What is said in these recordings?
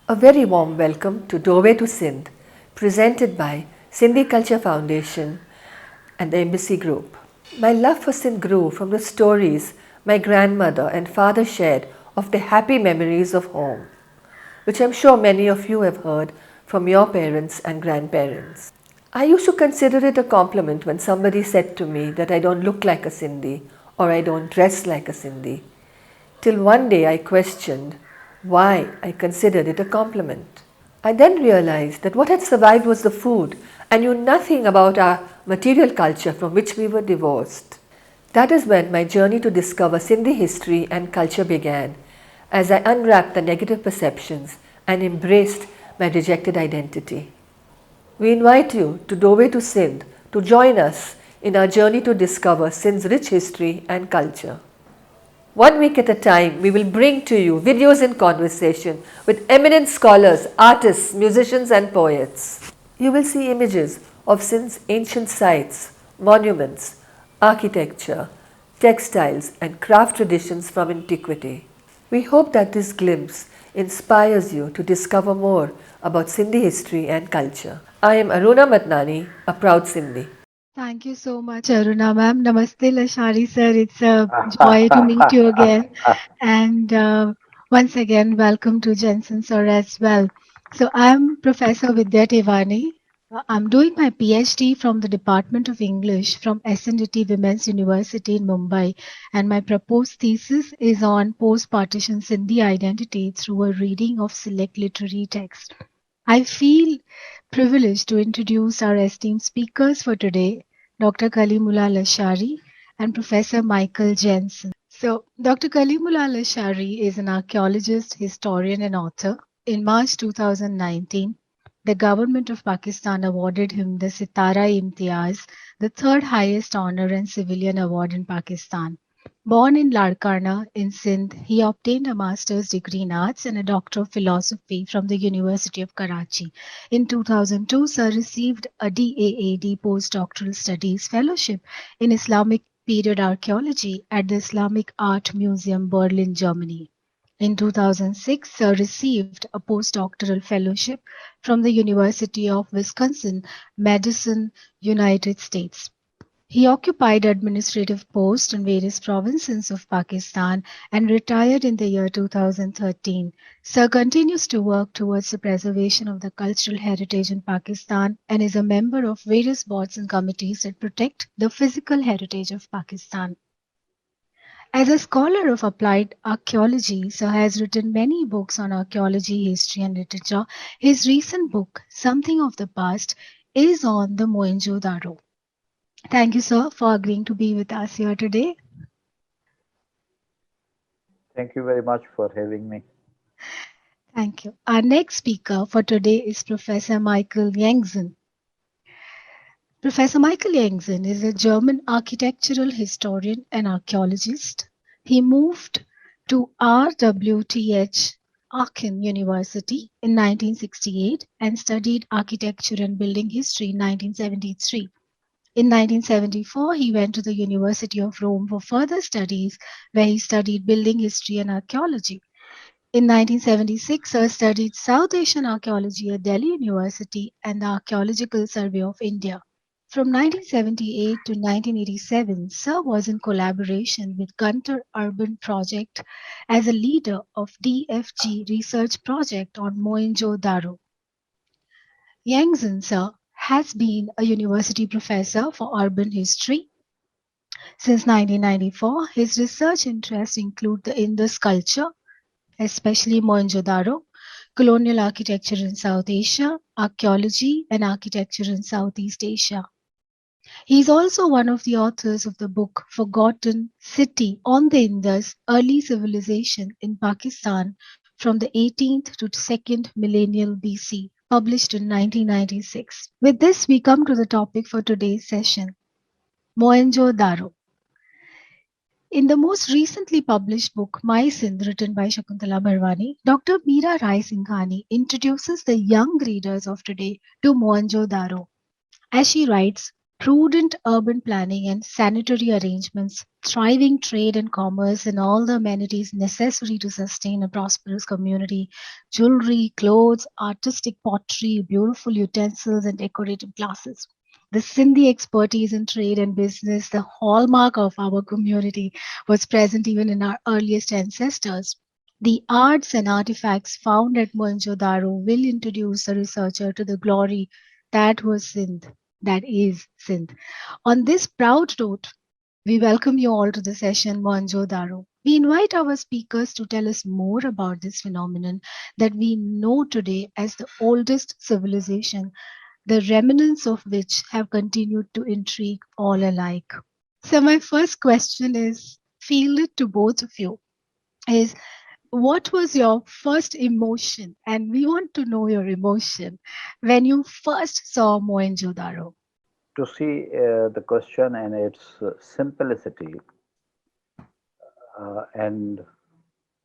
A very warm welcome to Doorway to Sindh, presented by Sindhi Culture Foundation and the Embassy Group. My love for Sindh grew from the stories my grandmother and father shared of the happy memories of home, which I'm sure many of you have heard from your parents and grandparents. I used to consider it a compliment when somebody said to me that I don't look like a Sindhi or I don't dress like a Sindhi, till one day I questioned why I considered it a compliment. I then realized that what had survived was the food. I knew nothing about our material culture from which we were divorced. That is when my journey to discover Sindhi history and culture began, as I unwrapped the negative perceptions and embraced my rejected identity. We invite you to Doorway to Sindh to join us in our journey to discover Sindh's rich history and culture. 1 week at a time, we will bring to you videos in conversation with eminent scholars, artists, musicians, and poets. You will see images of Sindh's ancient sites, monuments, architecture, textiles, and craft traditions from antiquity. We hope that this glimpse inspires you to discover more about Sindhi history and culture. I am Aruna Matnani, a proud Sindhi. Thank you so much, Aruna ma'am. Namaste, Lashari sir. It's a joy to meet you again. And once again, welcome to Jansen sir as well. So I'm Professor Vidya Tewani. I'm doing my PhD from the Department of English from SNDT Women's University in Mumbai. And my proposed thesis is on post-partition Sindhi identity through a reading of select literary texts. I feel privileged to introduce our esteemed speakers for today, Dr. Kaleemullah Lashari and Professor Michael Jansen. So, Dr. Kaleemullah Lashari is an archaeologist, historian, and author. In March 2019, the government of Pakistan awarded him the Sitara Imtiaz, the third highest honor and civilian award in Pakistan. Born in Larkana in Sindh, he obtained a master's degree in arts and a doctor of philosophy from the University of Karachi. In 2002, Sir received a DAAD postdoctoral studies fellowship in Islamic period archaeology at the Islamic Art Museum, Berlin, Germany. In 2006, Sir received a postdoctoral fellowship from the University of Wisconsin, Madison, United States. He occupied administrative posts in various provinces of Pakistan and retired in the year 2013. Sir continues to work towards the preservation of the cultural heritage in Pakistan and is a member of various boards and committees that protect the physical heritage of Pakistan. As a scholar of applied archaeology, Sir has written many books on archaeology, history, and literature. His recent book, Something of the Past, is on the Mohenjo Daro. Thank you, sir, for agreeing to be with us here today. Thank you very much for having me. Thank you. Our next speaker for today is Professor Michael Jansen. Professor Michael Jansen is a German architectural historian and archaeologist. He moved to RWTH Aachen University in 1968 and studied architecture and building history in 1973. In 1974, he went to the University of Rome for further studies, where he studied building history and archaeology. In 1976, Sir studied South Asian archaeology at Delhi University and the Archaeological Survey of India. From 1978 to 1987, Sir was in collaboration with Gunter Urban Project as a leader of DFG research project on Mohenjo Daro. Jansen, sir, has been a university professor for urban history. Since 1994, his research interests include the Indus culture, especially Mohenjo-daro, colonial architecture in South Asia, archaeology, and architecture in Southeast Asia. He is also one of the authors of the book Forgotten City on the Indus, Early Civilization in Pakistan from the 18th to 2nd millennial BC, published in 1996. With this, we come to the topic for today's session, Mohenjo-daro. In the most recently published book, My Sindh, written by Shakuntala Barwani, Dr. Meera Rai Singhani introduces the young readers of today to Mohenjo-daro. As she writes, prudent urban planning and sanitary arrangements, thriving trade and commerce, and all the amenities necessary to sustain a prosperous community, jewelry, clothes, artistic pottery, beautiful utensils, and decorative glasses. The Sindhi expertise in trade and business, the hallmark of our community, was present even in our earliest ancestors. The arts and artifacts found at Mohenjo Daro will introduce the researcher to the glory that was Sindh, that is Sindh. On this proud note, we welcome you all to the session Mohenjo Daro. We invite our speakers to tell us more about this phenomenon that we know today as the oldest civilization, the remnants of which have continued to intrigue all alike. So, my first question is fielded to both of you is what was your first emotion? And we want to know your emotion when you first saw Mohenjo Daro. To see the question and its simplicity and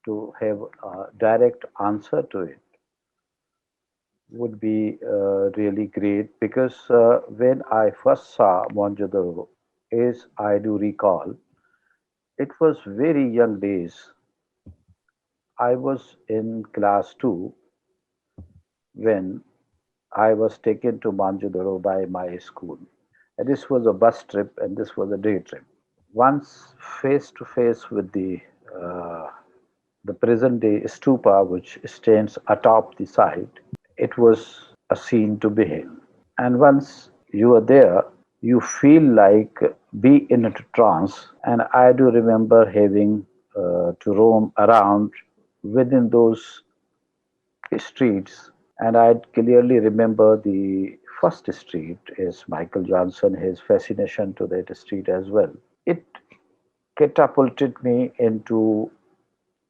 to have a direct answer to it would be really great because when I first saw Mohenjo-daro, as I do recall, it was very young days. I was in class 2 when I was taken to Mohenjo-daro by my school. And this was a bus trip and this was a day trip. Once face to face with uh, the present day stupa, which stands atop the site, it was a scene to behold. And once you are there, you feel like be in a trance. And I do remember having to roam around within those streets. And I clearly remember the first street is Michael Jansen, his fascination to that street as well. It catapulted me into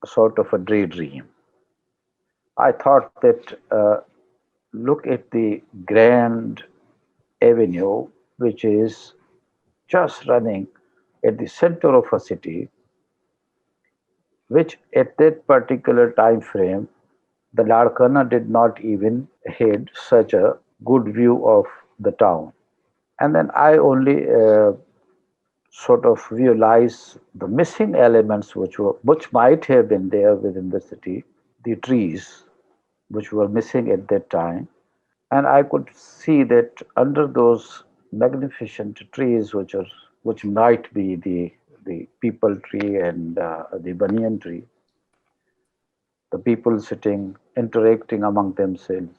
a sort of a daydream. I thought that look at the grand avenue, which is just running at the center of a city, which at that particular time frame, the Larkana did not even had such a good view of the town. And then I only sort of realize the missing elements which might have been there within the city, the trees which were missing at that time, and I could see that under those magnificent trees, which might be the people tree and the banyan tree, the people sitting interacting among themselves.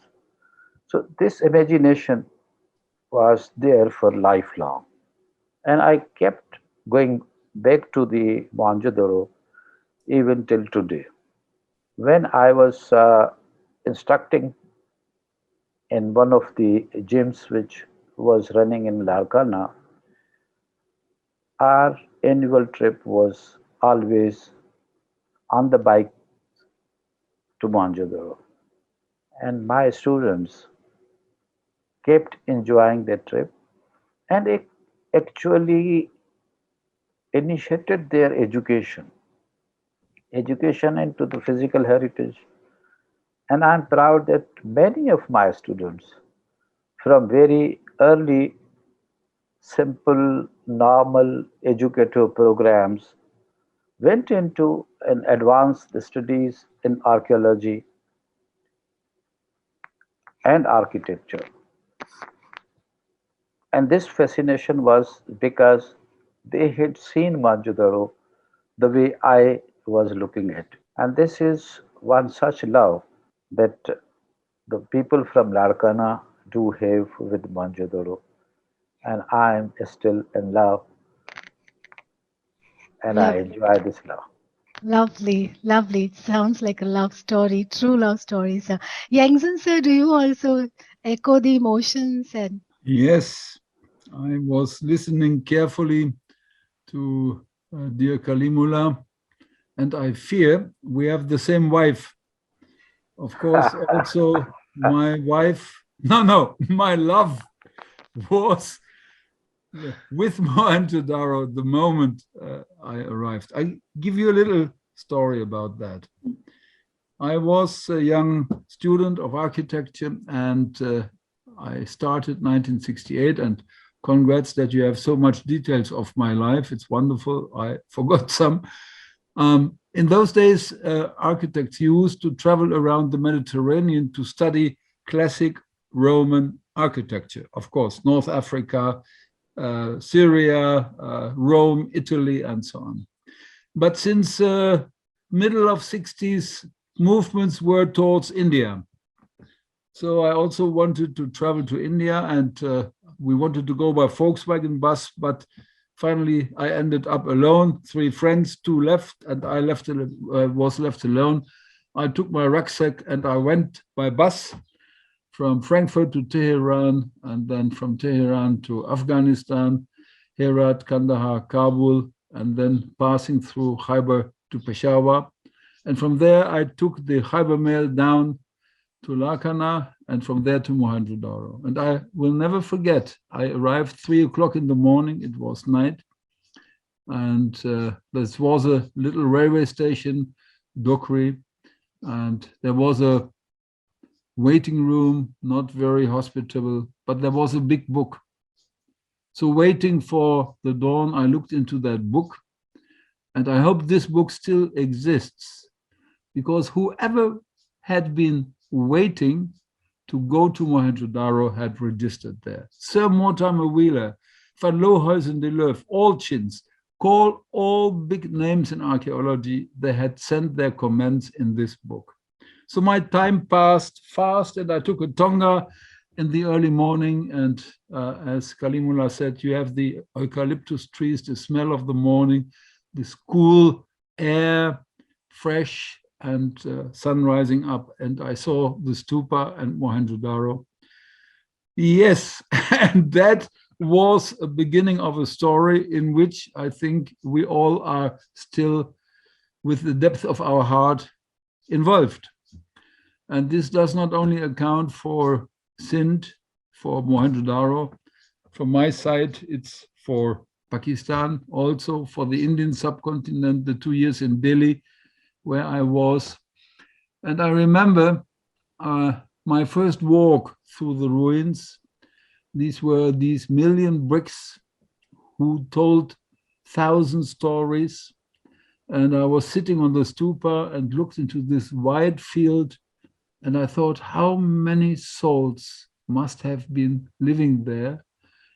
So this imagination was there for lifelong. And I kept going back to the Mohenjo-daro even till today. When I was instructing in one of the gyms which was running in Larkana, our annual trip was always on the bike to Mohenjo-daro. And my students kept enjoying that trip and it actually initiated their education into the physical heritage. And I'm proud that many of my students from very early, simple, normal educative programs went into an advanced studies in archaeology and architecture. And this fascination was because they had seen Mohenjo-daro the way I was looking at it. And this is one such love that the people from Larkana do have with Mohenjo-daro. And I am still in love and I Lovely, enjoy this love. lovely, lovely. It sounds like a love story, true love story, sir. Yangzhen, sir, do you also echo the emotions and Yes, I was listening carefully to dear Kaleemullah, and I fear we have the same wife. Of course, also my wife, no, my love was with Mohenjo Daro the moment I arrived. I give you a little story about that. I was a young student of architecture and I started 1968 and congrats that you have so much details of my life. It's wonderful. I forgot some. In those days, architects used to travel around the Mediterranean to study classic Roman architecture. Of course, North Africa, Syria, Rome, Italy, and so on. But since middle of 60s, movements were towards India. So I also wanted to travel to India, and we wanted to go by Volkswagen bus, but finally I ended up alone, 3 friends, 2 left, and I was left alone. I took my rucksack and I went by bus from Frankfurt to Tehran, and then from Tehran to Afghanistan, Herat, Kandahar, Kabul, and then passing through Khyber to Peshawar. And from there, I took the Khyber mail down to Lakhana, and from there to Mohenjo Daro. And I will never forget, I arrived 3 o'clock in the morning, it was night. And this was a little railway station, Dokri, and there was a waiting room, not very hospitable, but there was a big book. So waiting for the dawn, I looked into that book, and I hope this book still exists, because whoever had been waiting to go to Mohenjo Daro had registered there. Sir Mortimer Wheeler, Van Lohuizen de Leuf, all chins, call all big names in archaeology, they had sent their comments in this book. So my time passed fast, and I took a tonga in the early morning, and as Kaleemullah said, you have the eucalyptus trees, the smell of the morning, this cool air, fresh, and sun rising up, and I saw the stupa and Mohenjo Daro. Yes, and that was a beginning of a story in which I think we all are still, with the depth of our heart, involved. And this does not only account for Sindh, for Mohenjo Daro. From my side, it's for Pakistan, also for the Indian subcontinent, the 2 years in Delhi, where I was. And I remember my first walk through the ruins. These were these million bricks who told 1,000 stories. And I was sitting on the stupa and looked into this wide field. And I thought, how many souls must have been living there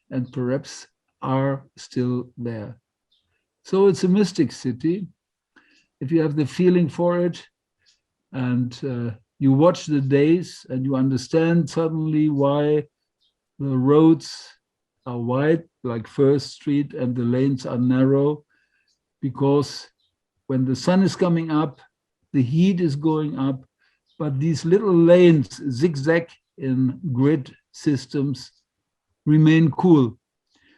and perhaps are still there. So it's a mystic city. If you have the feeling for it, and you watch the days, and you understand suddenly why the roads are wide, like First Street, and the lanes are narrow, because when the sun is coming up, the heat is going up, but these little lanes zigzag in grid systems remain cool.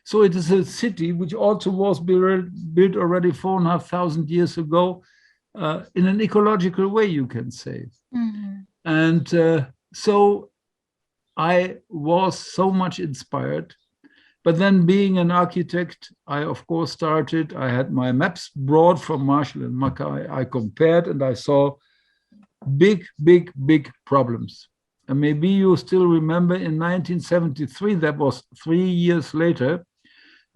So it is a city which also was built already 4,500 years ago in an ecological way, you can say. Mm-hmm. And so I was so much inspired. But then being an architect, I of course started, I had my maps brought from Marshall and Mackay. I compared and I saw big problems. And maybe you still remember in 1973, that was 3 years later,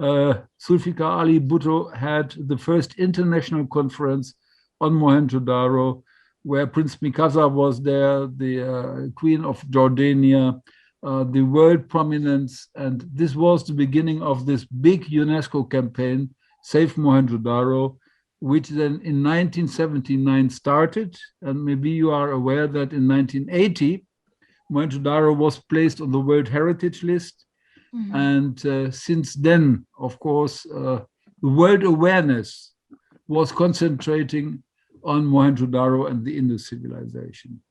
Zulfikar Ali Bhutto had the first international conference on Mohenjo Daro, where Prince Mikasa was there, the Queen of Jordania, the world prominence. And this was the beginning of this big UNESCO campaign, Save Mohenjo Daro, which then in 1979 started. And maybe you are aware that in 1980, Mohenjo Daro was placed on the World Heritage List. Mm-hmm. And since then, of course, the world awareness was concentrating on Mohenjo Daro and the Indus civilization.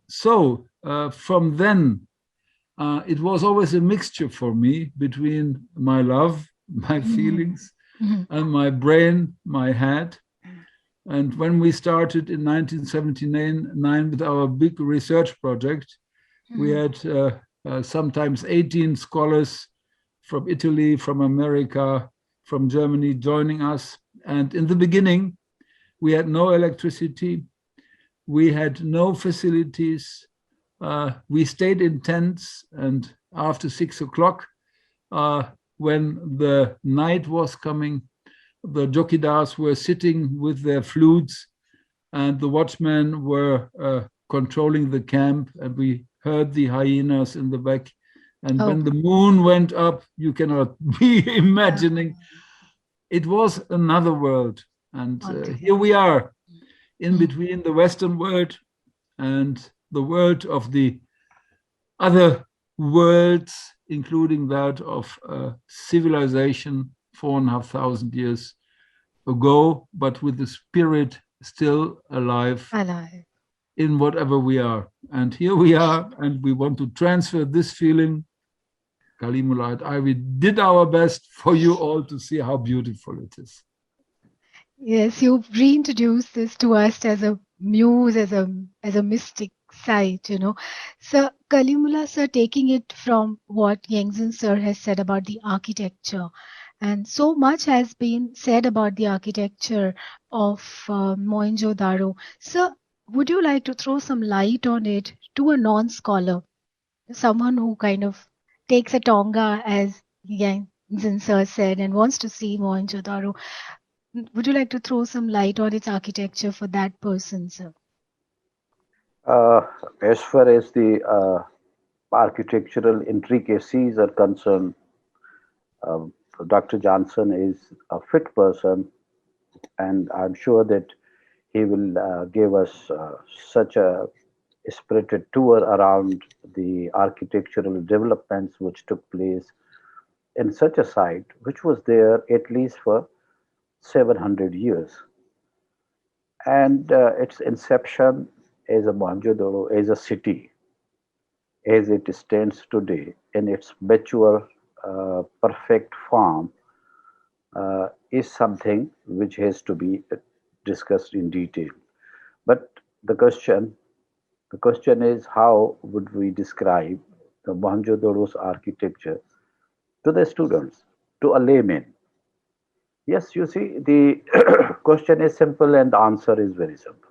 So from then, it was always a mixture for me between my love, my feelings, and my brain, my head. And when we started in 1979 with our big research project, we had sometimes 18 scholars from Italy, from America, from Germany joining us. And in the beginning, we had no electricity, we had no facilities, we stayed in tents, and after 6 o'clock, when the night was coming, the jokidars were sitting with their flutes, and the watchmen were controlling the camp, and we heard the hyenas in the back. And Oh, when the moon went up, you cannot be imagining. It was another world. And here we are in between the Western world and the world of the other worlds, including that of civilization 4,500 years ago, but with the spirit still alive alive. in whatever we are. And here we are, and we want to transfer this feeling. Kaleemullah and I, we did our best for you all to see how beautiful it is. Yes, you've reintroduced this to us as a muse, as a mystic site, you know. So Kaleemullah sir, taking it from what Jansen sir has said about the architecture, and so much has been said about the architecture of Mohenjo Daro. Sir, would you like to throw some light on it to a non-scholar, someone who kind of takes a Tonga, as Jansen sir said, and wants to see Mohenjo Daro? Would you like to throw some light on its architecture for that person, sir? Uh, as far as the architectural intricacies are concerned, uh, Dr. Jansen is a fit person, and I'm sure that he will give us such a spirited tour around the architectural developments which took place in such a site, which was there at least for 700 years. And its inception as a Mohenjo-daro, as a city, as it stands today in its mature, perfect form, is something which has to be discussed in detail. But the question, the question is, how would we describe the Mohenjo-daro's architecture to the students, to a layman? Yes, you see, the question is simple and the answer is very simple.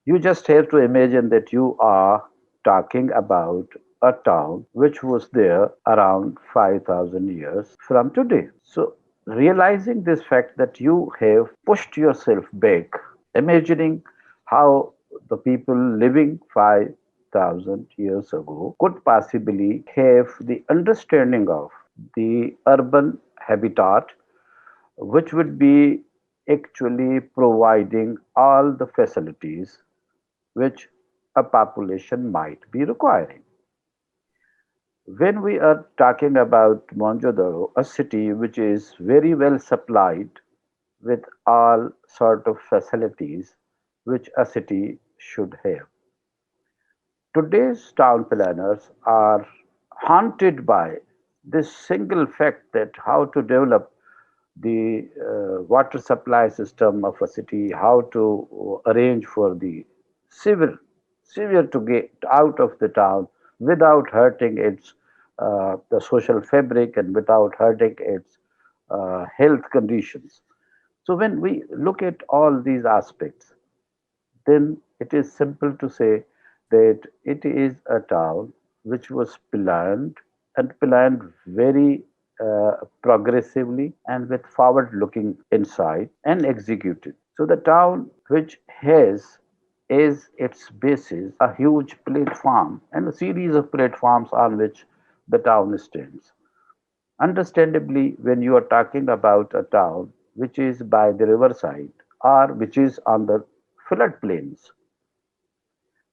You just have to imagine that you are talking about a town which was there around 5,000 years from today. So, realizing this fact that you have pushed yourself back, imagining how the people living 5,000 years ago could possibly have the understanding of the urban habitat, which would be actually providing all the facilities which a population might be requiring. When we are talking about Mohenjo-daro, a city which is very well supplied with all sort of facilities which a city should have. Today's town planners are haunted by this single fact that how to develop the water supply system of a city, how to arrange for the severe, severe to get out of the town without hurting its the social fabric and without hurting its health conditions. So when we look at all these aspects, then it is simple to say that it is a town which was planned and planned very progressively and with forward looking insight and executed. So the town which has as its basis a huge platform and a series of platforms on which the town stands. Understandably, when you are talking about a town which is by the riverside or which is on the floodplains,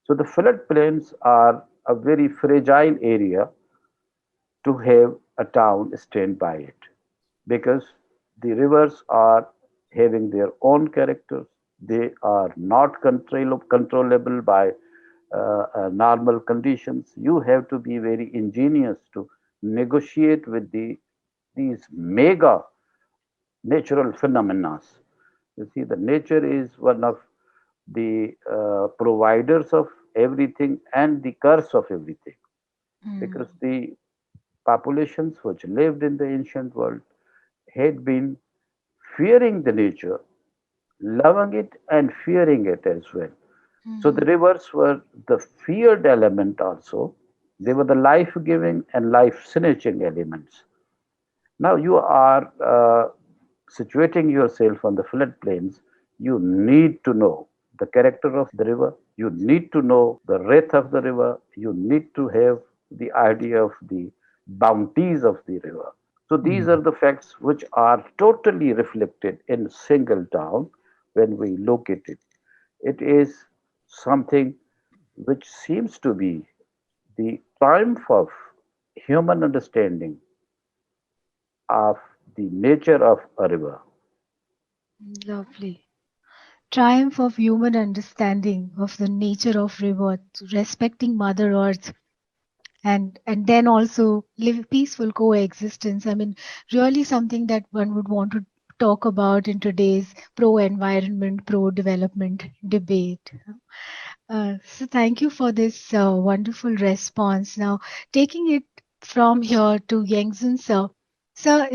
so the floodplains are a very fragile area to have a town stand by it because the rivers are having their own characters. They are not controllable by normal conditions. You have to be very ingenious to negotiate with these mega natural phenomena. You see, the nature is one of the providers of everything and the curse of everything because the populations which lived in the ancient world had been fearing the nature, loving it and fearing it as well. So the rivers were the feared element also They were the life-giving and life-snatching elements. Now you are situating yourself on the floodplains. You need to know the character of the river. You need to know the breadth of the river. You need to have the idea of the bounties of the river. So these are the facts which are totally reflected in single town when we look at it. It is something which seems to be the triumph of human understanding of the nature of a river. Lovely. Triumph of human understanding of the nature of river, respecting Mother Earth, and then also live peaceful coexistence. I mean, really something that one would want to talk about in today's pro-environment, pro-development debate. So thank you for this wonderful response. Now, taking it from here to Yangzhen, sir. Sir,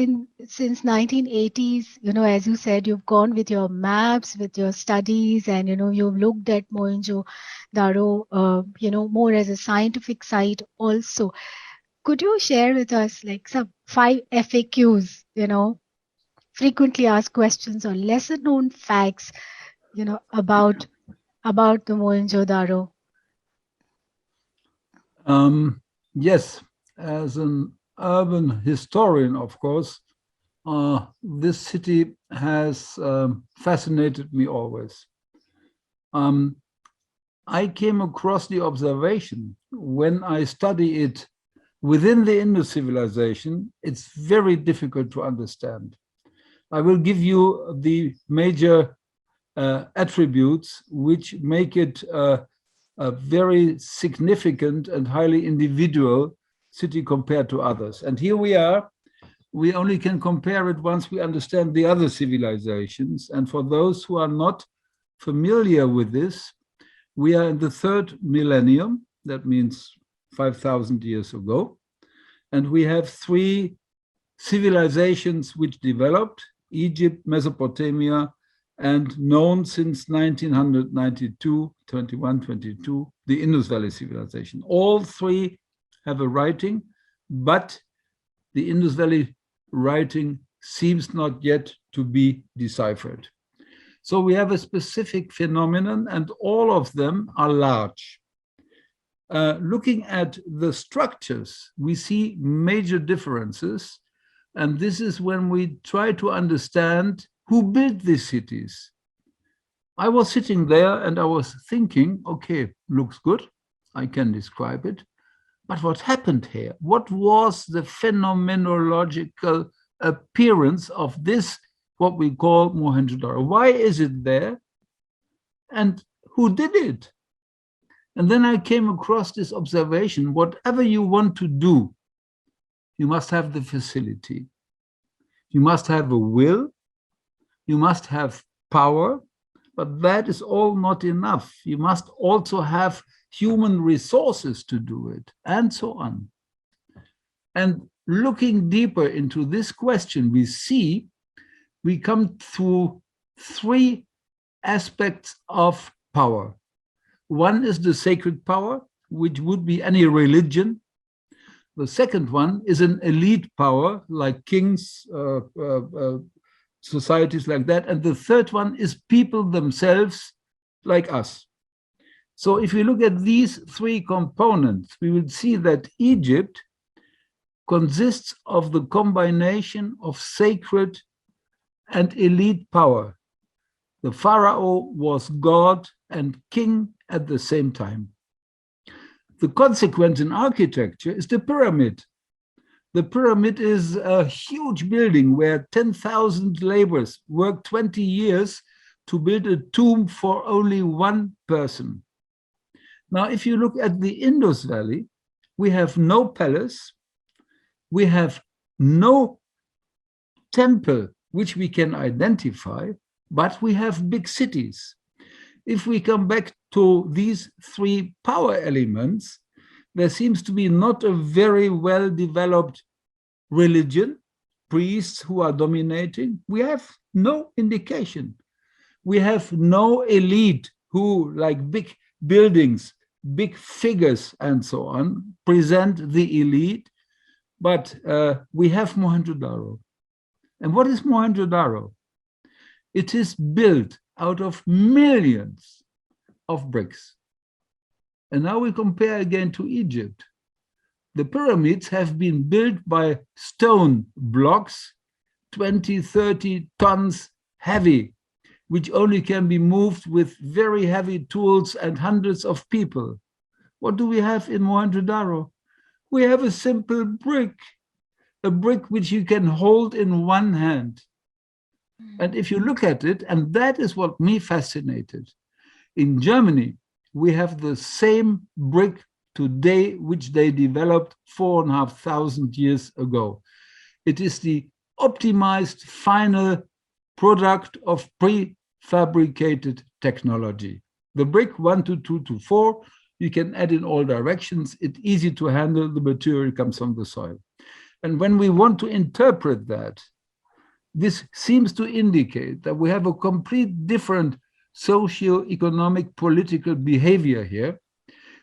since 1980s, as you said, you've gone with your maps, with your studies, and you've looked at Mohenjo Daro, more as a scientific site also. Could you share with us like some 5 FAQs, frequently asked questions or lesser known facts, about the Mohenjo Daro? Yes, as an urban historian, of course, this city has fascinated me always. I came across the observation when I study it within the Indus civilization, it's very difficult to understand. I will give you the major attributes which make it a very significant and highly individual city compared to others. And here we are. We only can compare it once we understand the other civilizations. And for those who are not familiar with this, we are in the 3rd millennium. That means 5,000 years ago. And we have 3 civilizations which developed: Egypt, Mesopotamia, and known since 1992, 22, the Indus Valley civilization. All 3 have a writing, but the Indus Valley writing seems not yet to be deciphered. So we have a specific phenomenon, and all of them are large. Looking at the structures, we see major differences, and this is when we try to understand who built these cities. I was sitting there and I was thinking, okay, looks good, I can describe it, but what happened here? What was the phenomenological appearance of this, what we call Mohenjo Daro? Why is it there? And who did it? And then I came across this observation: whatever you want to do, you must have the facility. You must have a will, you must have power, but that is all not enough. You must also have human resources to do it, and so on. And looking deeper into this question, we come through 3 aspects of power. One is the sacred power, which would be any religion. The second one is an elite power, like kings, societies like that. And the third one is people themselves, like us. So if we look at these 3 components, we will see that Egypt consists of the combination of sacred and elite power. The pharaoh was God and king at the same time. The consequence in architecture is the pyramid. The pyramid is a huge building where 10,000 laborers work 20 years to build a tomb for only 1 person. Now, if you look at the Indus Valley, we have no palace, we have no temple which we can identify, but we have big cities. If we come back to these 3 power elements, there seems to be not a very well-developed religion, priests who are dominating. We have no indication. We have no elite who, like big buildings, big figures and so on, present the elite, but we have Mohenjo Daro. And what is Mohenjo Daro? It is built out of millions of bricks. And now we compare again to Egypt. The pyramids have been built by stone blocks, 20, 30 tons heavy, which only can be moved with very heavy tools and hundreds of people. What do we have in Mohenjo Daro? We have a simple brick, a brick which you can hold in one hand. And if you look at it, and that is what me fascinated, in Germany, we have the same brick today, which they developed 4,500 years ago. It is the optimized final product of prefabricated technology. The brick 1 to 2 to 4, you can add in all directions. It's easy to handle. The material comes from the soil. And when we want to interpret that, this seems to indicate that we have a complete different socio-economic political behavior here,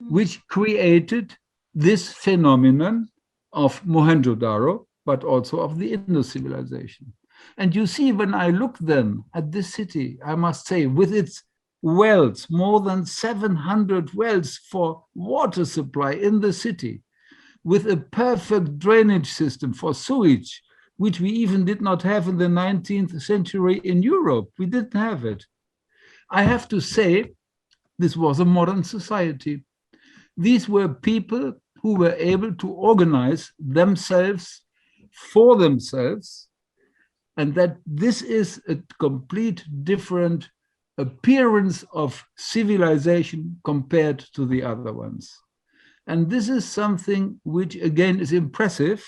which created this phenomenon of Mohenjo Daro, but also of the Indus civilization. And you see, when I look then at this city, I must say, with its wells, more than 700 wells for water supply in the city, with a perfect drainage system for sewage, which we even did not have in the 19th century in Europe. We didn't have it. I have to say, this was a modern society. These were people who were able to organize themselves for themselves, and that this is a complete different appearance of civilization compared to the other ones. And this is something which, again, is impressive.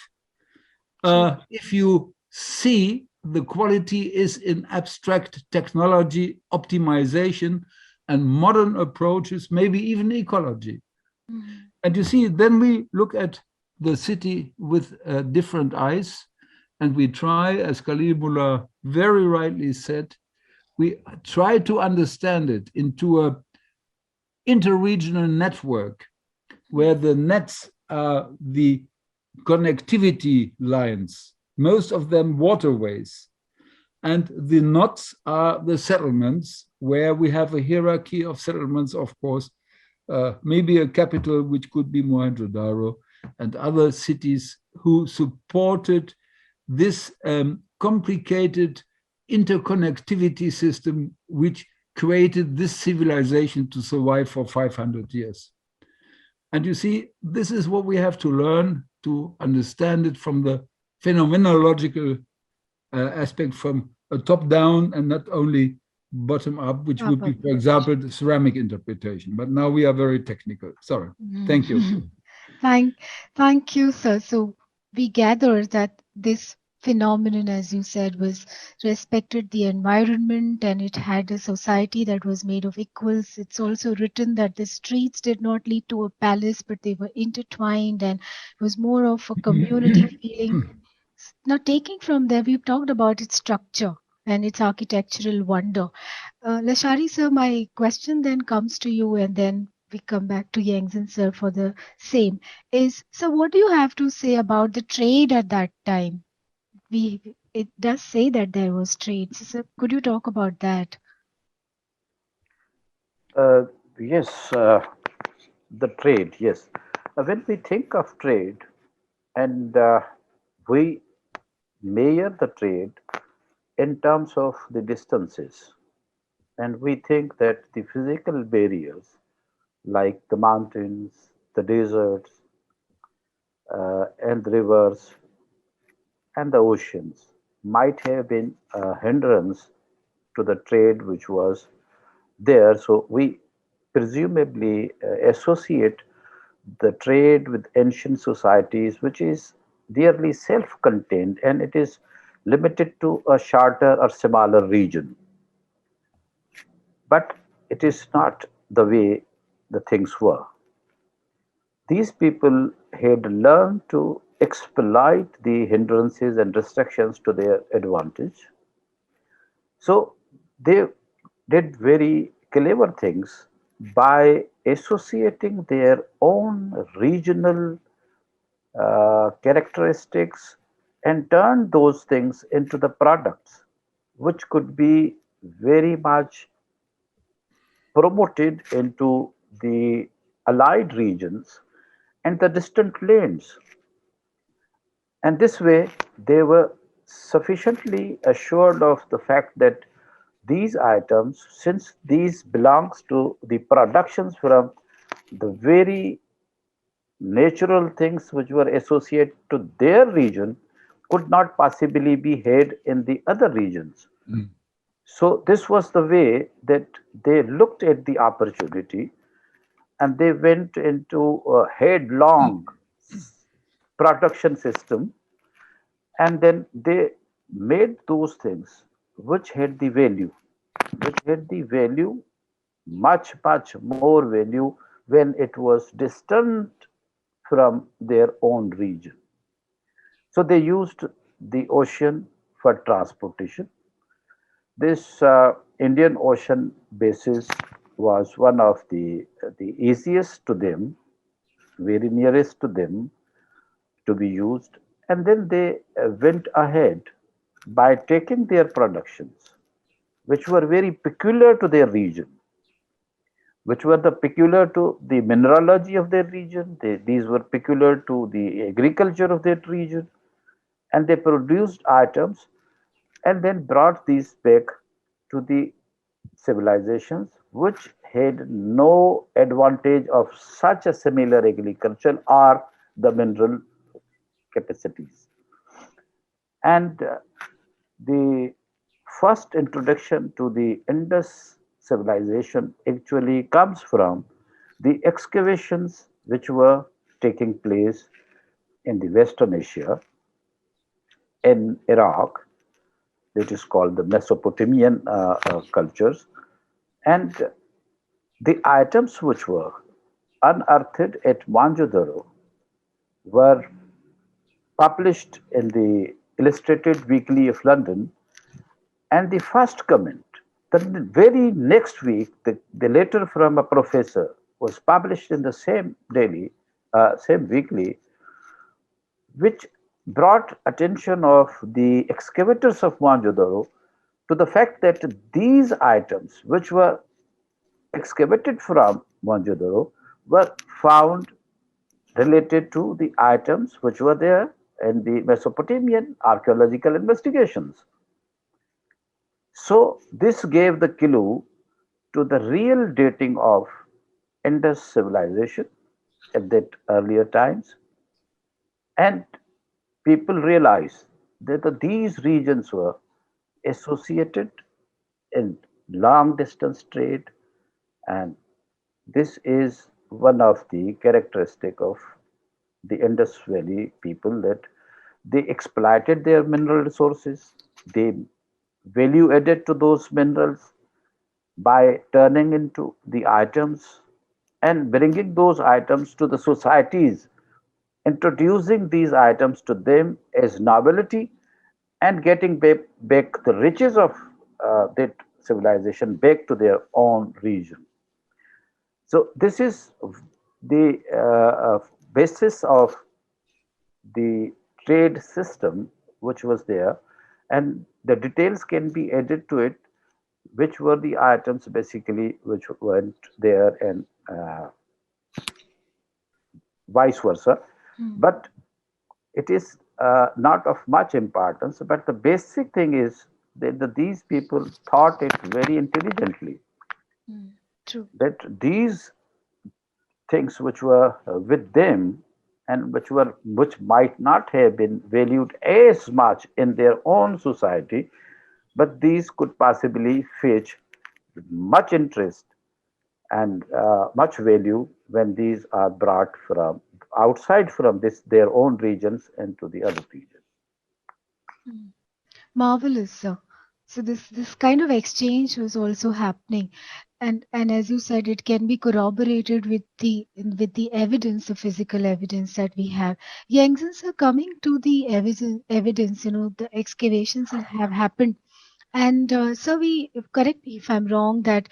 If you see the quality is in abstract technology, optimization, and modern approaches, maybe even ecology. Mm-hmm. And you see, then we look at the city with different eyes, and we try, as Kaleemullah very rightly said, we try to understand it into a interregional network where the nets are the connectivity lines, most of them waterways, and the knots are the settlements, where we have a hierarchy of settlements, of course, maybe a capital which could be Mohenjo Daro, and other cities who supported this complicated interconnectivity system which created this civilization to survive for 500 years. And you see, this is what we have to learn to understand it from the phenomenological aspect, from a top-down and not only bottom-up, which would be, for example, the ceramic interpretation. But now we are very technical. Sorry. Thank you. Thank you, sir. So we gather that this phenomenon, as you said, was respected the environment, and it had a society that was made of equals. It's also written that the streets did not lead to a palace, but they were intertwined, and it was more of a community feeling. Now, taking from there, we've talked about its structure and its architectural wonder. Lashari sir, my question then comes to you, and then we come back to Jansen sir for the same. So what do you have to say about the trade at that time? It does say that there was trade. So could you talk about that? Yes, the trade, yes. When we think of trade and we measure the trade in terms of the distances, and we think that the physical barriers like the mountains, the deserts, and the rivers and the oceans might have been a hindrance to the trade which was there. So we presumably associate the trade with ancient societies, which is nearly self-contained, and it is limited to a shorter or smaller region. But it is not the way the things were. These people had learned to exploit the hindrances and restrictions to their advantage. So they did very clever things by associating their own regional characteristics and turn those things into the products, which could be very much promoted into the allied regions and the distant lands. And this way, they were sufficiently assured of the fact that these items, since these belongs to the productions from the very natural things which were associated to their region, could not possibly be had in the other regions. So this was the way that they looked at the opportunity, and they went into a headlong production system, and then they made those things which had the value, which had the value, much more value when it was distant from their own region. So they used the ocean for transportation. This Indian Ocean basis was one of the easiest to them, very nearest to them to be used. And then they went ahead by taking their productions, which were very peculiar to their region, which were the peculiar to the mineralogy of their region. These were peculiar to the agriculture of that region, and they produced items and then brought these back to the civilizations which had no advantage of such a similar agriculture or the mineral capacities. And the first introduction to the Indus civilization actually comes from the excavations which were taking place in the Western Asia, in Iraq, that is called the Mesopotamian cultures, and the items which were unearthed at Mohenjo Daro were published in the Illustrated Weekly of London. And the first comment, the very next week, the letter from a professor was published in the same daily, same weekly, which brought attention of the excavators of Mohenjo-daro to the fact that these items, which were excavated from Mohenjo-daro, were found related to the items which were there in the Mesopotamian archaeological investigations. So this gave the clue to the real dating of Indus civilization at that earlier times, and people realized that these regions were associated in long distance trade, and this is one of the characteristic of the Indus Valley people, that they exploited their mineral resources, they value added to those minerals by turning into the items and bringing those items to the societies, introducing these items to them as novelty and getting back the riches of that civilization back to their own region. So this is the basis of the trade system which was there, and the details can be added to it, which were the items basically which went there, and vice versa. But it is not of much importance. But the basic thing is that these people thought it very intelligently, True. that these things which were with them and which might not have been valued as much in their own society, but these could possibly fetch much interest and much value when these are brought from outside from this their own regions into the other regions. Marvelous, sir. So this kind of exchange was also happening, and as you said, it can be corroborated with the evidence, the physical evidence that we have. Yangzhen, sir, coming to the evidence, the excavations that have happened, And so correct me if I'm wrong that,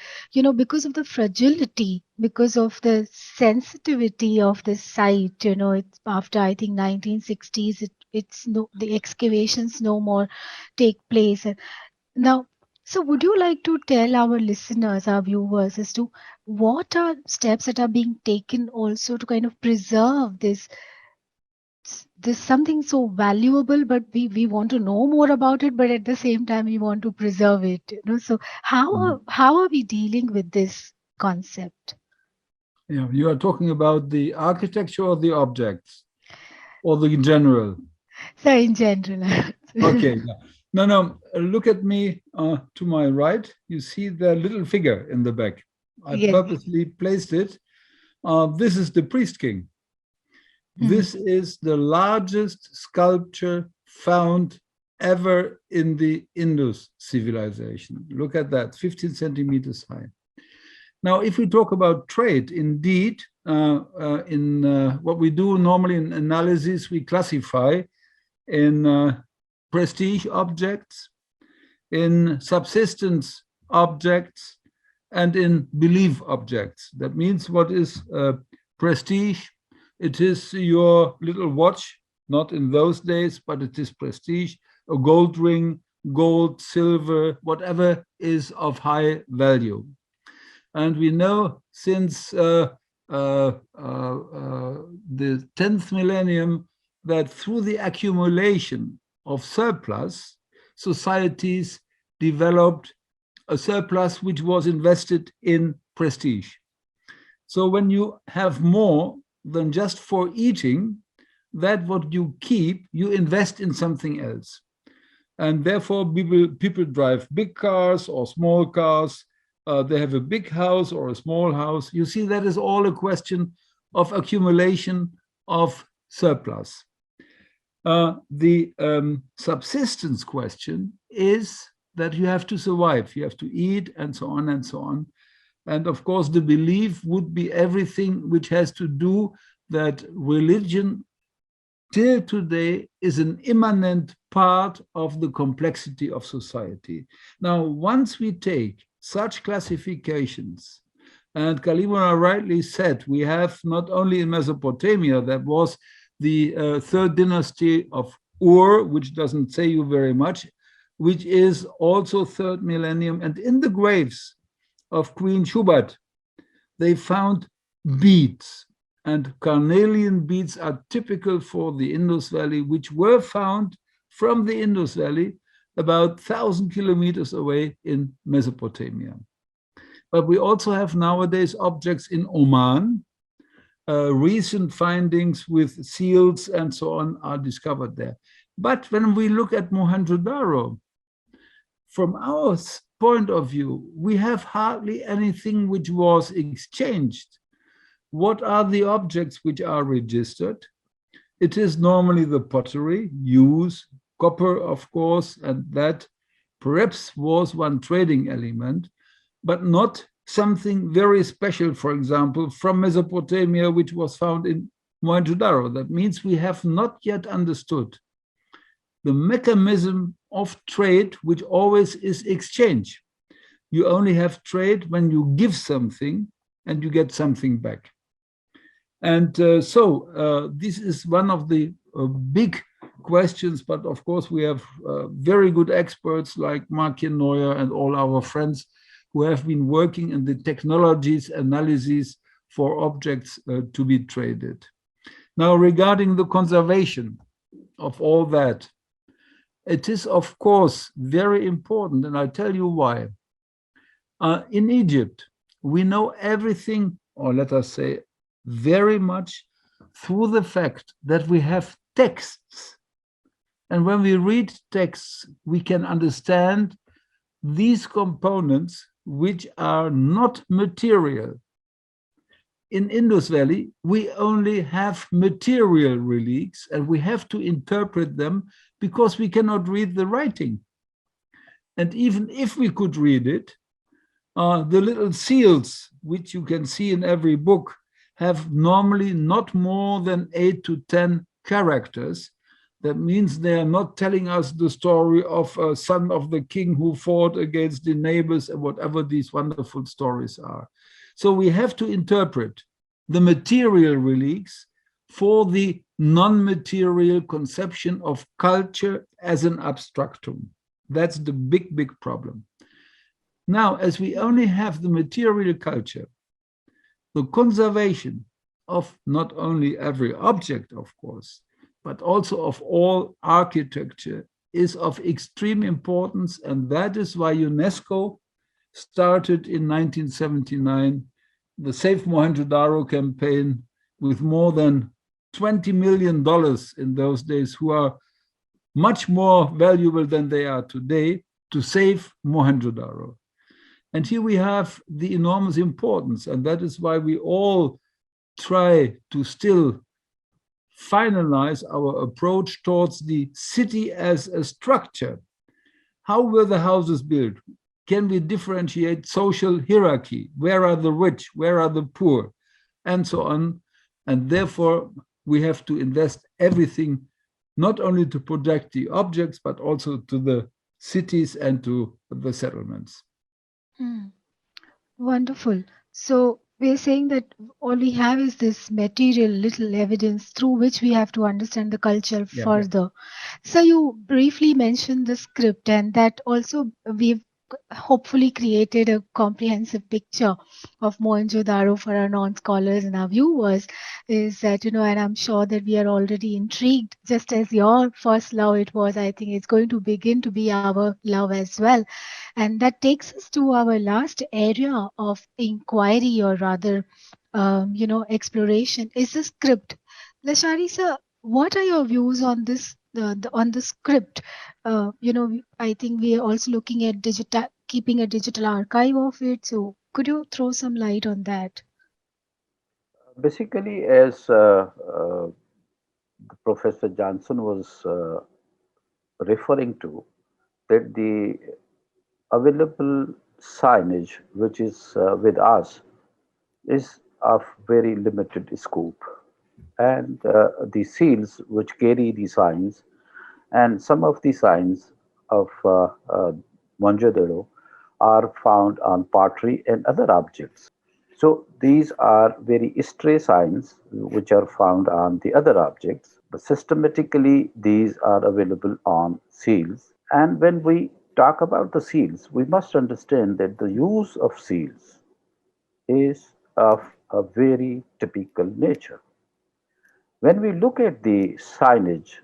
because of the fragility, because of the sensitivity of this site, it's after I think 1960s, it's no, the excavations no more take place. And now, so would you like to tell our listeners, our viewers, as to what are steps that are being taken also to kind of preserve this something so valuable, but we want to know more about it, but at the same time we want to preserve it, so how are we dealing with this concept? Yeah, you are talking about the architecture or the objects or the general? So in general. Okay. No. Look at me to my right. You see the little figure in the back. I Yes. purposely placed it. This is the priest king. This is the largest sculpture found ever in the Indus civilization. Look at that, 15 centimeters high. Now, if we talk about trade, indeed, in what we do normally in analysis, we classify in prestige objects, in subsistence objects, and in belief objects. That means what is prestige? It is your little watch, not in those days, but it is prestige, a gold ring, gold, silver, whatever is of high value. And we know since the 10th millennium that through the accumulation of surplus, societies developed a surplus which was invested in prestige. So when you have more than just for eating, that what you keep, you invest in something else. And therefore, people drive big cars or small cars. They have a big house or a small house. You see, that is all a question of accumulation of surplus. The subsistence question is that you have to survive, you have to eat, and so on and so on. And of course, the belief would be everything which has to do that religion till today is an immanent part of the complexity of society. Now, once we take such classifications, and Kaleemullah rightly said, we have not only in Mesopotamia, that was the third dynasty of Ur, which doesn't say you very much, which is also third millennium. And in the graves of Queen Shubat, they found beads, and carnelian beads are typical for the Indus Valley, which were found from the Indus Valley about 1,000 kilometers away in Mesopotamia. But we also have nowadays objects in Oman. Recent findings with seals and so on are discovered there. But when we look at Mohenjo Daro, from our point of view, we have hardly anything which was exchanged. What are the objects which are registered? It is normally the pottery, use, copper, of course, and that perhaps was one trading element, but not something very special, for example, from Mesopotamia, which was found in Mohenjo Daro. That means we have not yet understood the mechanism of trade, which always is exchange. You only have trade when you give something and you get something back. And so this is one of the big questions, but of course we have very good experts like Martin Neuer and all our friends who have been working in the technologies analysis for objects to be traded. Now, regarding the conservation of all that, it is of course very important, and I'll tell you why. In Egypt, we know everything, or let us say very much, through the fact that we have texts. And when we read texts, we can understand these components which are not material. In Indus Valley, we only have material relics, and we have to interpret them because we cannot read the writing. And even if we could read it, the little seals, which you can see in every book, have normally not more than 8 to 10 characters. That means they are not telling us the story of a son of the king who fought against the neighbors and whatever these wonderful stories are. So we have to interpret the material relics for the non-material conception of culture as an abstractum. That's the big, big problem. Now, as we only have the material culture, the conservation of not only every object, of course, but also of all architecture is of extreme importance. And that is why UNESCO started in 1979 the Save Mohenjo Daro campaign with more than $20 million in those days, who are much more valuable than they are today, to save Mohenjo Daro. And here we have the enormous importance, and that is why we all try to still finalize our approach towards the city as a structure. How were the houses built? Can we differentiate social hierarchy? Where are the rich? Where are the poor? And so on. And therefore, we have to invest everything, not only to protect the objects, but also to the cities and to the settlements. Wonderful. So we're saying that all we have is this material little evidence through which we have to understand the culture further. So you briefly mentioned the script, and that also we've hopefully created a comprehensive picture of Mohenjo Daro for our non-scholars and our viewers. Is that, and I'm sure that we are already intrigued, just as your first love it was. I think it's going to begin to be our love as well. And that takes us to our last area of inquiry, or rather, exploration, is the script. Lashari sir, what are your views on this, on the script? I think we are also looking at keeping a digital archive of it. So could you throw some light on that? Basically, as Professor Jansen was referring to, that the available signage which is with us is of very limited scope, and the seals which carry the signs, and some of the signs of Mohenjo Daro are found on pottery and other objects. So these are very stray signs which are found on the other objects. But systematically, these are available on seals. And when we talk about the seals, we must understand that the use of seals is of a very typical nature. When we look at the signage,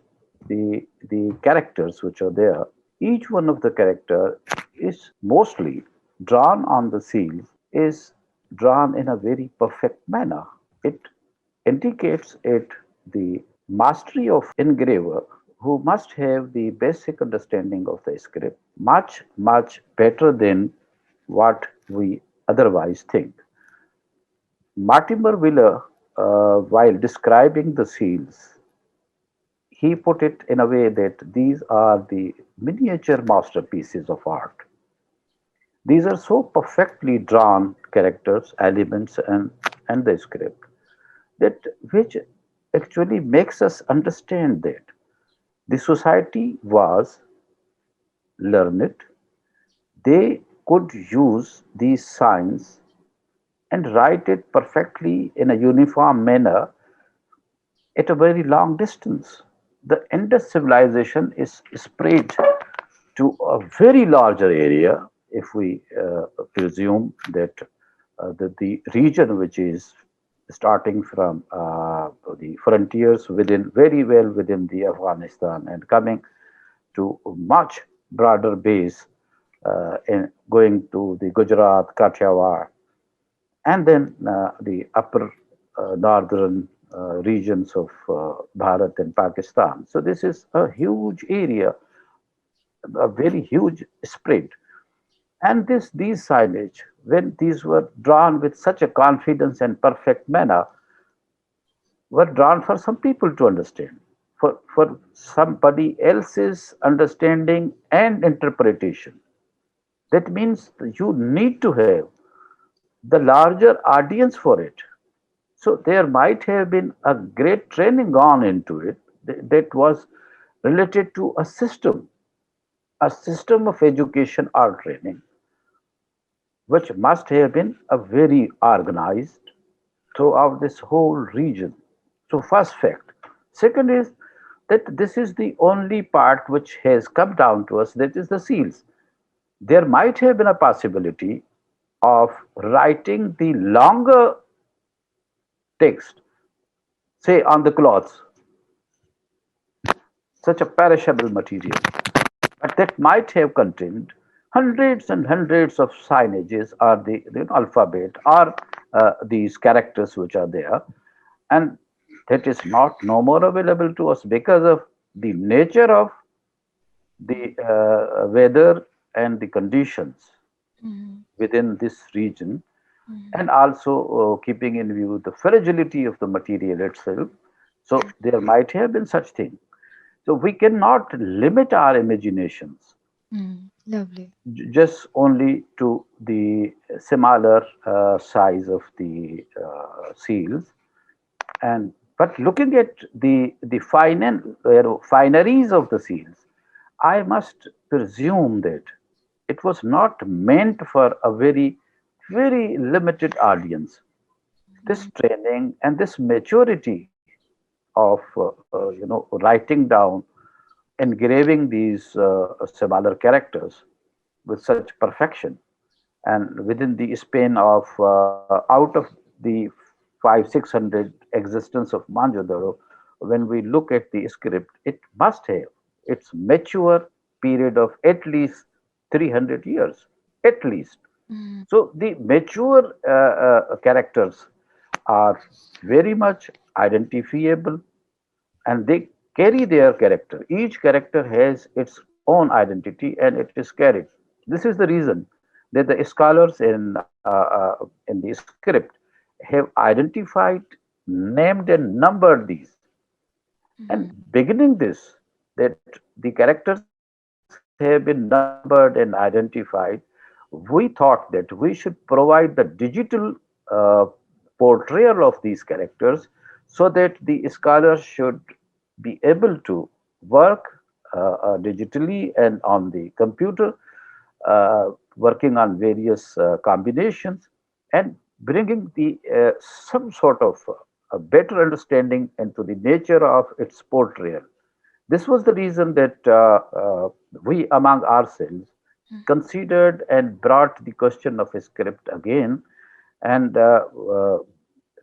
the characters which are there, each one of the character is mostly drawn on the seals, is drawn in a very perfect manner. It indicates it the mastery of engraver, who must have the basic understanding of the script much, much better than what we otherwise think. Mortimer Wheeler, while describing the seals, he put it in a way that these are the miniature masterpieces of art. These are so perfectly drawn characters, elements, and the script, that which actually makes us understand that the society was learned. They could use these signs and write it perfectly in a uniform manner at a very long distance. The Indus civilization is spread to a very larger area, if we presume that the region which is starting from the frontiers within, very well within the Afghanistan, and coming to a much broader base, in going to the Gujarat, Kathiawar, and then the upper northern regions of Bharat and Pakistan. So this is a huge area, a very huge spread. And these signage, when these were drawn with such a confidence and perfect manner, were drawn for some people to understand, for somebody else's understanding and interpretation. That means you need to have the larger audience for it. So there might have been a great training gone into it that was related to a system of education or training, which must have been a very organized throughout this whole region. So, first fact. Second is that this is the only part which has come down to us, that is the seals. There might have been a possibility of writing the longer text, say on the cloths, such a perishable material, but that might have contained hundreds and hundreds of signages or the alphabet or these characters which are there, and that is not no more available to us because of the nature of the weather and the conditions Mhm. within this region, Mhm. and also keeping in view the fragility of the material itself. So there might have been such thing. So we cannot limit our imaginations Lovely. just only to the similar size of the seals, and but looking at the fineries of the seals, I must presume that it was not meant for a very limited audience. This training and this maturity of writing down, engraving these similar characters with such perfection, and within the span of out of the 500-600 existence of Manjadaro, when we look at the script, it must have its mature period of at least 300 years, at least. Mhm. So the mature characters are very much identifiable, and they carry their character. Each character has its own identity and it is carried. This is the reason that the scholars in the script have identified, named, and numbered these. And Mhm. beginning this, that the characters have been numbered and identified, we thought that we should provide the digital uh, portrayal of these characters so that the scholar should be able to work digitally and on the computer, working on various combinations and bringing the some sort of a better understanding into the nature of its portrayal. This was the reason that we among ourselves considered and brought the question of a script again. And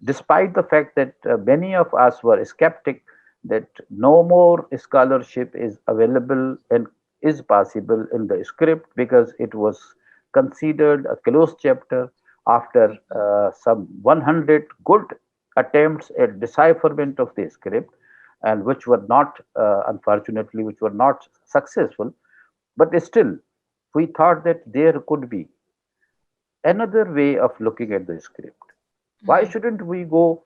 despite the fact that many of us were skeptic that no more scholarship is available and is possible in the script because it was considered a closed chapter after some 100 good attempts at decipherment of the script, and which were not unfortunately which were not successful, but still we thought that there could be another way of looking at the script. Why Mhm. shouldn't we go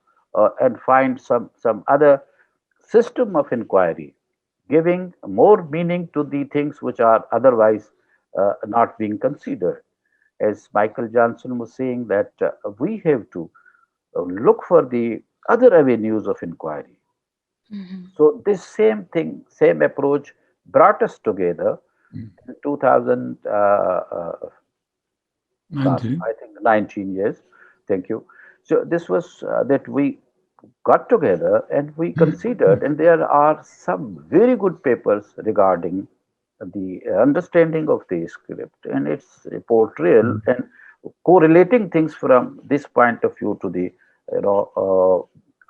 and find some other system of inquiry, giving more meaning to the things which are otherwise not being considered? As Michael Jansen was saying, that we have to look for the other avenues of inquiry. Mhm. So this same thing, same approach brought us together in 2000, last, 19. I think, 19 years. Thank you. So this was that we got together and we considered, and there are some very good papers regarding the understanding of the script and its portrayal and correlating things from this point of view to the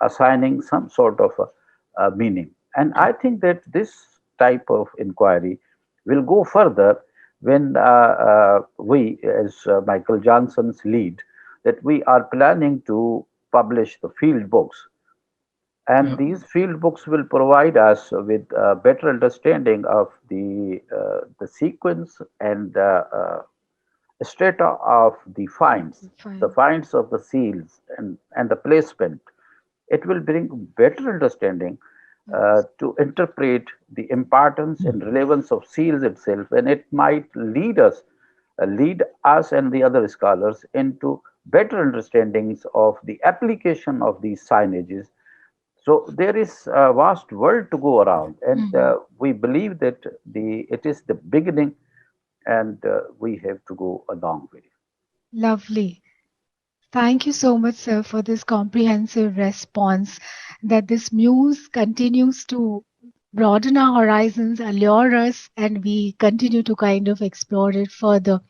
assigning some sort of meaning. And I think that this type of inquiry will go further when we, as Michael Johnson's lead, that we are planning to publish the field books, and Yeah. these field books will provide us with a better understanding of the sequence and strata of the Fine. finds of the seals and the placement. It will bring better understanding Yes. to interpret the importance and relevance of seals itself, and it might lead us and the other scholars into better understandings of the application of these signages, So there is a vast world to go around, and Mhm. we believe that it is the beginning, and we have to go a long way. Lovely. Thank you so much, sir, for this comprehensive response. That this muse continues to broaden our horizons, allure us, and we continue to kind of explore it further.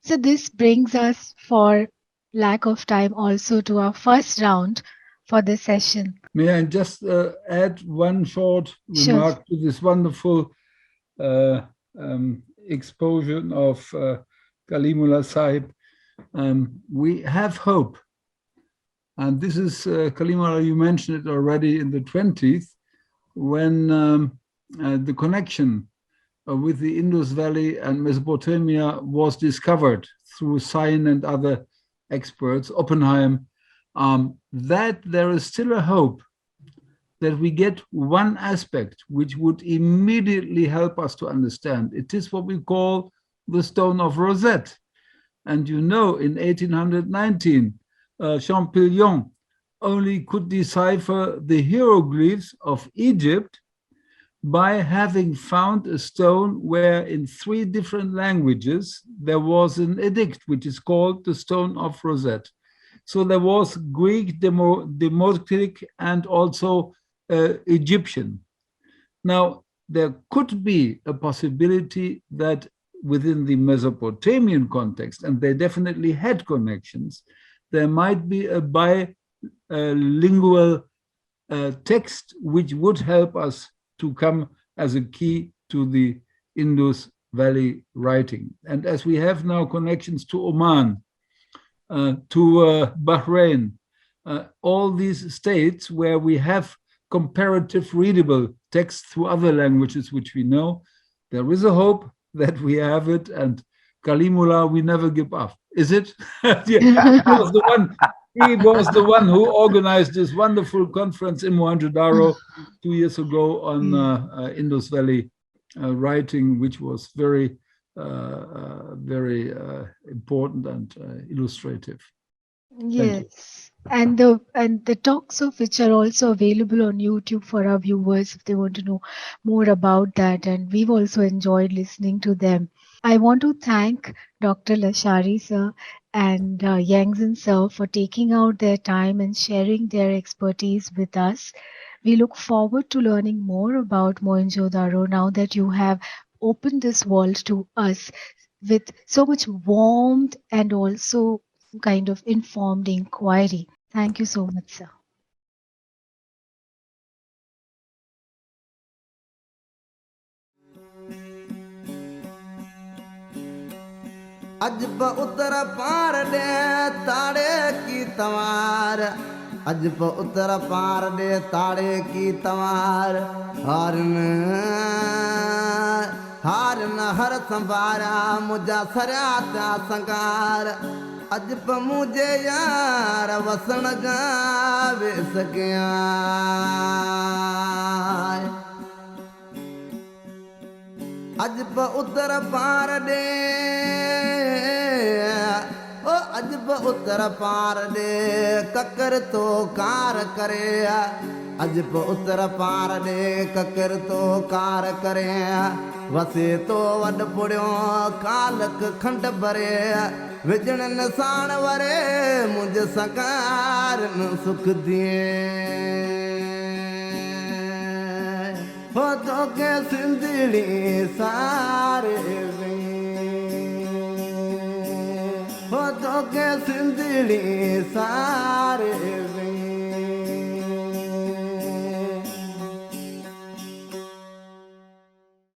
So, this brings us, for lack of time, also to our first round for this session. May I just add one short Sure. remark to this wonderful uh, exposure of Kaleemullah Sahib? We have hope. And this is, Kaleemullah, you mentioned it already in the 20th, when the connection with the Indus Valley and Mesopotamia was discovered through Sain and other experts, Oppenheim, that there is still a hope that we get one aspect which would immediately help us to understand. It is what we call the Stone of Rosette. And you know, in 1819, Champollion only could decipher the hieroglyphs of Egypt by having found a stone where in 3 different languages there was an edict which is called the Stone of Rosette. So there was Greek, Demotic, and also Egyptian. Now, there could be a possibility that within the Mesopotamian context, and they definitely had connections, there might be a bilingual text which would help us to come as a key to the Indus Valley writing. And as we have now connections to Oman, to Bahrain, all these states where we have comparative readable text through other languages which we know, there is a hope that we have it, and Kaleemullah, we never give up. Is it? Yeah, he was the one who organized this wonderful conference in Mohenjo Daro 2 years ago on Indus Valley writing, which was very, very important and illustrative. Yes. And the talks of which are also available on YouTube for our viewers if they want to know more about that. And we've also enjoyed listening to them. I want to thank Dr. Lashari sir and Yangzin sir for taking out their time and sharing their expertise with us. We look forward to learning more about Mohenjo Daro now that you have opened this world to us with so much warmth and also kind of informed inquiry. Thank you so much, sir. अजब उतर पार दे ताड़े की तवार अजब उतर पार दे ताड़े की तवार हारन हर संभारा मुझा सरया त्या संकार अजब मुझे यार वसन गावे सकिया अजब उतर पार दे ओ अजब उतर पार दे ककर तो कार करे अजब उतर पार दे ककर तो कार करे वसे तो वड पुड़ियो कालक खंड भरे विजण निशान वरे मुझ सकार सुख दिए हो तो के सिंधड़ी सारे हो तो के सिंधड़ी सारे